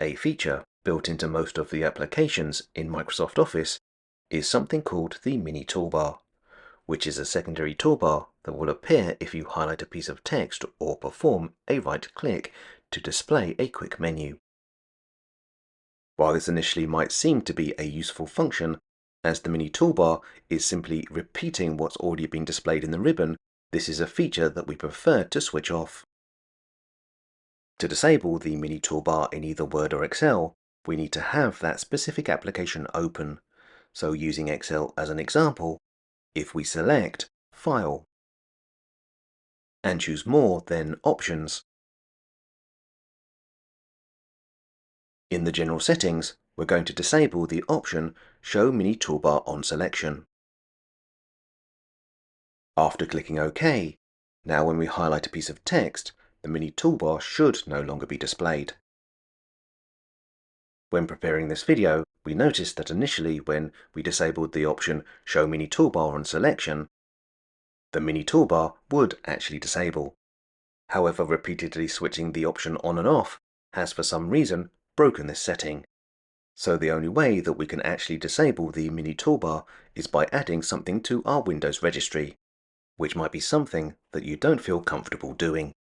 A feature built into most of the applications in Microsoft Office is something called the mini toolbar, which is a secondary toolbar that will appear if you highlight a piece of text or perform a right click to display a quick menu. While this initially might seem to be a useful function, as the mini toolbar is simply repeating what's already been displayed in the ribbon, this is a feature that we prefer to switch off. To disable the mini toolbar in either Word or Excel, we need to have that specific application open. So using Excel as an example, if we select File and choose More, then Options, in the General Settings, we're going to disable the option Show Mini Toolbar on Selection. After clicking OK, now when we highlight a piece of text, the mini toolbar should no longer be displayed. When preparing this video, we noticed that initially when we disabled the option Show Mini Toolbar on Selection, the mini toolbar would actually disable. However, repeatedly switching the option on and off has for some reason broken this setting. So the only way that we can actually disable the mini toolbar is by adding something to our Windows Registry, which might be something that you don't feel comfortable doing.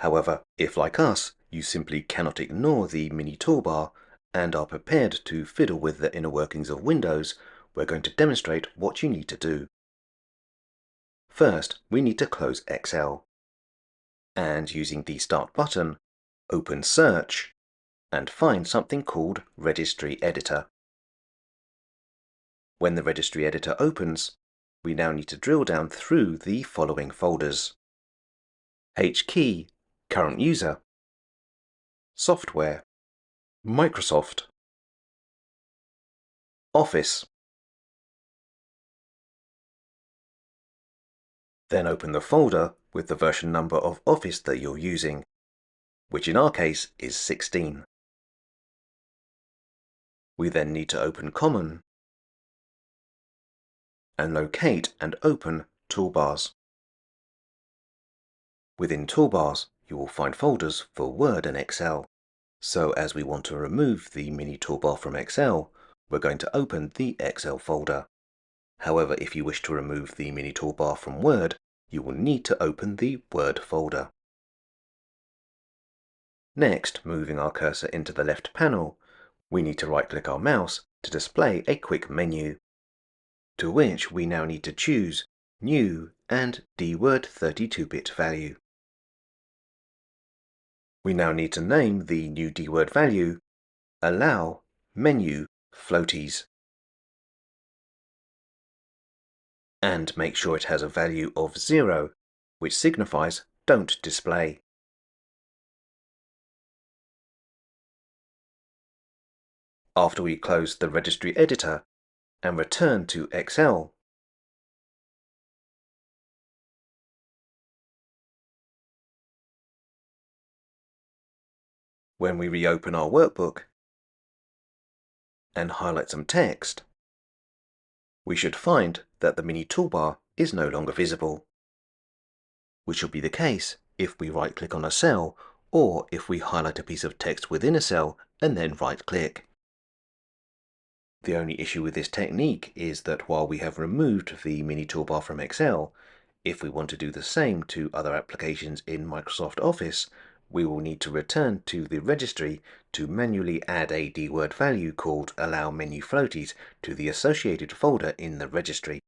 However, if like us, you simply cannot ignore the mini toolbar and are prepared to fiddle with the inner workings of Windows, we're going to demonstrate what you need to do. First, we need to close Excel, and using the Start button, open Search, and find something called Registry Editor. When the Registry Editor opens, we now need to drill down through the following folders: HKey, Current User, Software, Microsoft, Office. Then open the folder with the version number of Office that you're using, which in our case is 16. We then need to open Common and locate and open Toolbars. Within Toolbars, you will find folders for Word and Excel. So as we want to remove the mini toolbar from Excel, we're going to open the Excel folder. However, if you wish to remove the mini toolbar from Word, you will need to open the Word folder. Next, moving our cursor into the left panel, we need to right-click our mouse to display a quick menu, to which we now need to choose New and DWord 32-bit value. We now need to name the new DWord value Allow Menu Floaties, and make sure it has a value of 0, which signifies Don't Display. After we close the Registry Editor and return to Excel, when we reopen our workbook and highlight some text, we should find that the mini toolbar is no longer visible, which will be the case if we right-click on a cell or if we highlight a piece of text within a cell and then right-click. The only issue with this technique is that while we have removed the mini toolbar from Excel, if we want to do the same to other applications in Microsoft Office, we will need to return to the registry to manually add a DWord value called Allow Menu Floaties to the associated folder in the registry.